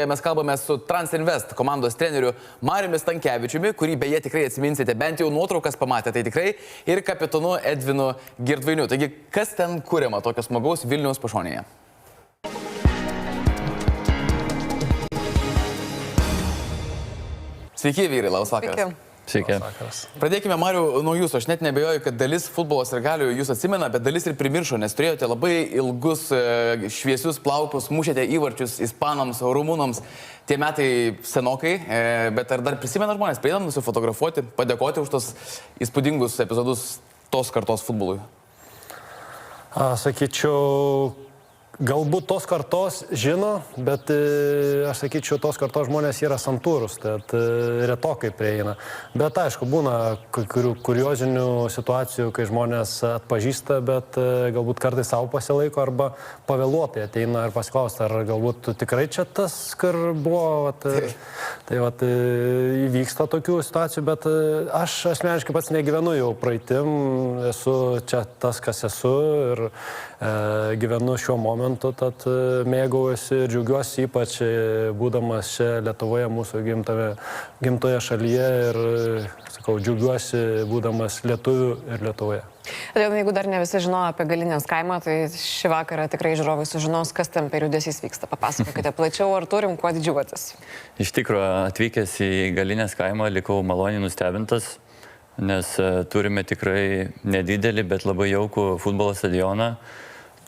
studijoje mes kalbame su Transinvest komandos treneriu Mariumi Stankevičiumi, kurį beje tikrai atsiminsite, bent jau nuotraukas pamatė, tai tikrai, ir kapitonu Edvinu Girdvainiu. Taigi, kas ten kuriama tokio smagaus Vilniaus pašonėje? Sveiki, vyrai, labas vakaras. Sveiki. Pradėkime, Mariau, nuo jūsų. Aš net nebejoju, kad dalis futbolo sirgalių jūs atsimena, bet dalis ir primiršo, nes turėjote labai ilgus, šviesius plaukus, mušėte įvarčius ispanams, rumūnams. Tie metai senokai, bet ar dar prisimena žmonės, prieinam nusifotografuoti, padėkoti už tos įspūdingus epizodus tos kartos futbolui? Sakyčiau, galbūt tos kartos žino, bet aš sakyčiau, tos kartos žmonės yra santūrus, tad retokai prieina. Bet aišku, būna kuriozinių situacijų, kai žmonės atpažįsta, bet galbūt kartais savo pasilaiko arba pavėluotai ateina ir pasiklausta, ar galbūt tikrai čia tas, kur buvo. Tai įvyksta tokių situacijų, bet aš asmeniškai pats negyvenu jau praeitim, esu čia tas, kas esu ir gyvenu šiuo momentu, tad mėgaujuosi ir džiaugiuosi ypač būdamas čia Lietuvoje, mūsų gimtoje šalyje ir, sakau, džiaugiuosi būdamas lietuviu ir Lietuvoje. Jeigu dar ne visi žino apie Galinės kaimą, tai šį vakarą tikrai žiūrovai sužinos, kas ten per judesys vyksta. Papasakokite plačiau, ar turim kuo didžiuotis. Iš tikrųjų, atvykęs į Galinės kaimą likau maloniai nustebintas, nes turime tikrai nedidelį, bet labai jaukų futbolo stadioną.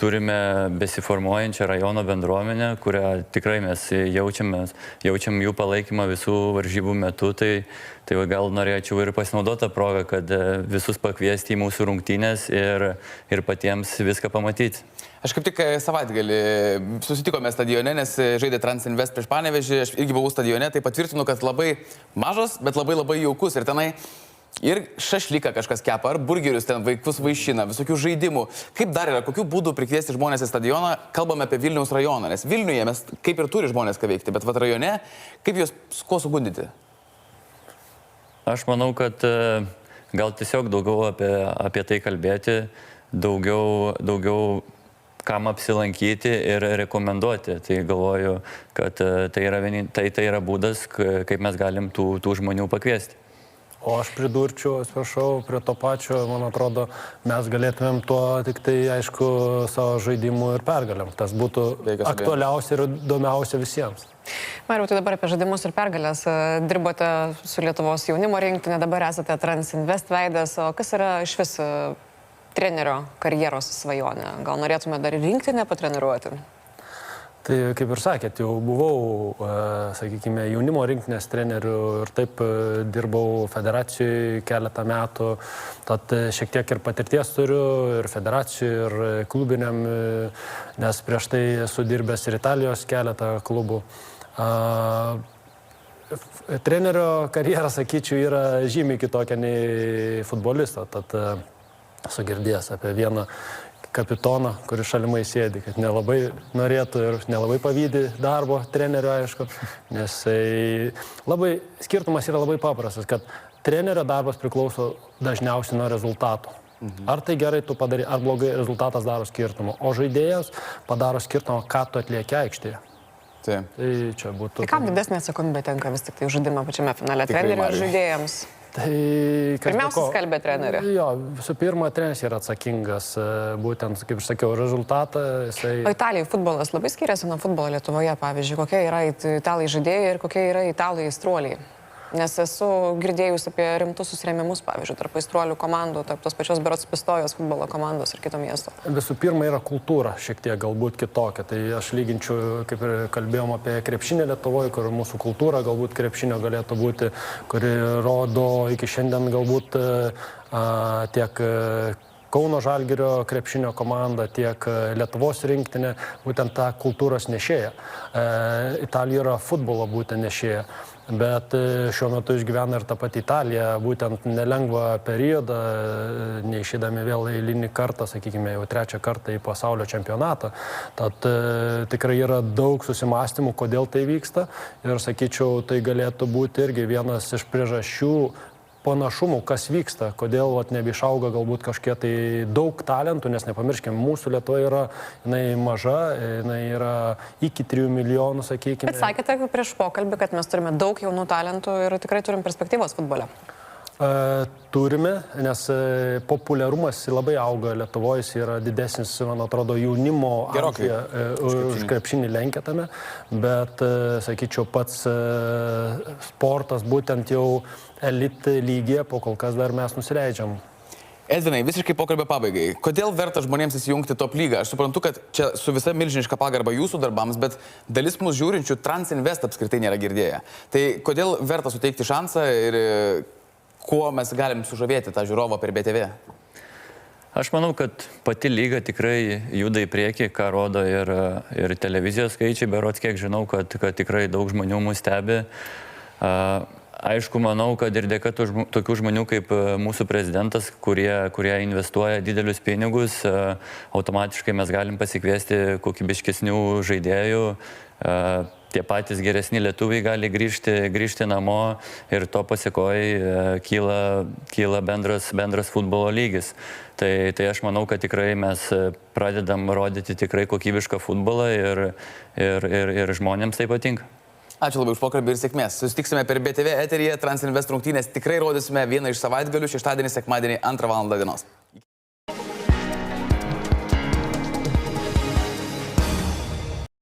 Turime besiformuojančią rajono bendruomenę, kurią tikrai mes jaučiam jų palaikymą visų varžybų metu. Tai gal norėčiau ir pasinaudoti tą progą, kad visus pakviesti į mūsų rungtynes ir patiems viską pamatyti. Aš kaip tik savaitgalį susitikome stadione, nes žaidė Transinvest prieš Panevėžį, aš irgi buvau stadione, tai patvirtinu, kad labai mažas, bet labai jaukus ir tenai ir šašlyką kažkas kepa, ar burgerius ten vaikus vaišina, visokių žaidimų. Kaip dar yra, kokių būdų prikviesti žmonės į stadioną? Kalbame apie Vilniaus rajoną, nes Vilniuje mes kaip ir turi žmonės ką veikti, bet rajone, kaip juos kuo sugundyti? Aš manau, kad gal tiesiog daugiau apie tai kalbėti, daugiau kam apsilankyti ir rekomenduoti. Tai galvoju, kad tai yra būdas, kaip mes galim tų žmonių pakviesti. O aš pridurčiau, atsiprašau, prie to pačio, man atrodo, mes galėtumėm tuo tik tai, aišku, savo žaidimu ir pergalėm. Tas būtų aktualiausia ir įdomiausia visiems. Mariau, tai dabar apie žaidimus ir pergalės. Dirbote su Lietuvos jaunimo rinktinė, dabar esate Transinvest veidas. O kas yra iš vis trenerio karjeros svajonė? Gal norėtume dar ir rinktinę patreniruoti? Tai kaip ir sakėt, jau buvau, sakykime, jaunimo rinktinės treneriu ir taip dirbau federacijoje keletą metų, tad šiek tiek ir patirties turiu ir federacijų, ir klubiniam, nes prieš tai esu dirbęs ir Italijos keletą klubų. Trenerio karjera, sakyčiau, yra žymiai kitokia nei futbolisto, tad esu girdėjęs apie vieną kapitoną, kuris šalimai sėdi, kad nelabai norėtų ir nelabai pavydi darbo trenerio, aišku, nes skirtumas yra labai paprastas, kad trenerio darbas priklauso dažniausiai nuo rezultatų. Ar tai gerai tu padarai, ar blogai, rezultatas daro skirtumą, o žaidėjas padaro skirtumą, ką tu atlieki aikštėje. Tai čia būtų... Tai kam didesnė atsakomybė tenka vis tik tai žaidimą pačiame finale trenerių ir žaidėjams? Pirmiausia, skalbė trenerių. Jo, visų pirma, treneris yra atsakingas, būtent, kaip aš sakiau, rezultatą. O Italijai futbolas labai skiriasi nuo futbolo Lietuvoje, pavyzdžiui, kokie yra italai žaidėjai ir kokie yra italai aistruoliai. Nes esu girdėjus apie rimtus susirėmimus, pavyzdžiui, tarp aistruolių komandų, tarp tos pačios berods Pistojos futbolo komandos ir kito miesto. Visų pirma, yra kultūra šiek tiek galbūt kitokia. Tai aš lyginčiau, kaip ir kalbėjom apie krepšinį Lietuvoje, kur mūsų kultūra galbūt krepšinio galėtų būti, kuri rodo iki šiandien galbūt tiek Kauno Žalgirio krepšinio komanda, tiek Lietuvos rinktinė, būtent tą kultūros nešėja. Italijoje yra futbolo būtent nešėja. Bet šiuo metu išgyvena ir ta pati Italija, būtent nelengvą periodą, neišėdami vėl eilinį kartą, sakykime, jau trečią kartą į pasaulio čempionatą. Tad tikrai yra daug susimastymų, kodėl tai vyksta. Ir sakyčiau, tai galėtų būti irgi vienas iš priežasčių, panašumų, kas vyksta, kodėl nebeišauga galbūt kažkiek tai daug talentų, nes nepamirškime, mūsų Lietuva yra, jinai maža, jinai yra iki 3 milijonų, sakykime. Bet sakėte prieš pokalbį, kad mes turime daug jaunų talentų ir tikrai turim perspektyvos futbole. Turime, nes populiarumas labai auga Lietuvoje, jis yra didesnis, man atrodo, jaunimo už krepšinį lenkia tame, bet, sakyčiau, pats sportas būtent jau elit lygyje, po kol kas dar mes nusileidžiam. Edvinai, visiškai pokalbio pabaigai. Kodėl verta žmonėms įsijungti Top lygą? Aš suprantu, kad čia su visa milžiniška pagarba jūsų darbams, bet dalis mūsų žiūrinčių Transinvest apskritai nėra girdėję. Tai kodėl verta suteikti šansą ir kuo mes galim sužavėti tą žiūrovą per BTV? Aš manau, kad pati lyga tikrai juda į priekį, ką rodo ir televizijos skaičiai, berods kiek žinau, kad tikrai daug žmonių mus stebi. Aišku, manau, kad ir dėka tokių žmonių kaip mūsų prezidentas, kurie investuoja didelius pinigus, automatiškai mes galim pasikviesti kokybiškesnių žaidėjų. Tie patys geresni lietuviai gali grįžti namo ir to pasiekoje kyla bendras futbolo lygis. Tai aš manau, kad tikrai mes pradedam rodyti tikrai kokybišką futbolą ir žmonėms tai patinka. Ačiū labai už pokalbį ir sėkmės. Susitiksime per BTV eteryje, Transinvest rungtynės tikrai rodysime vieną iš savaitgalių, šeštadienį, sekmadienį, 2 val. dienos.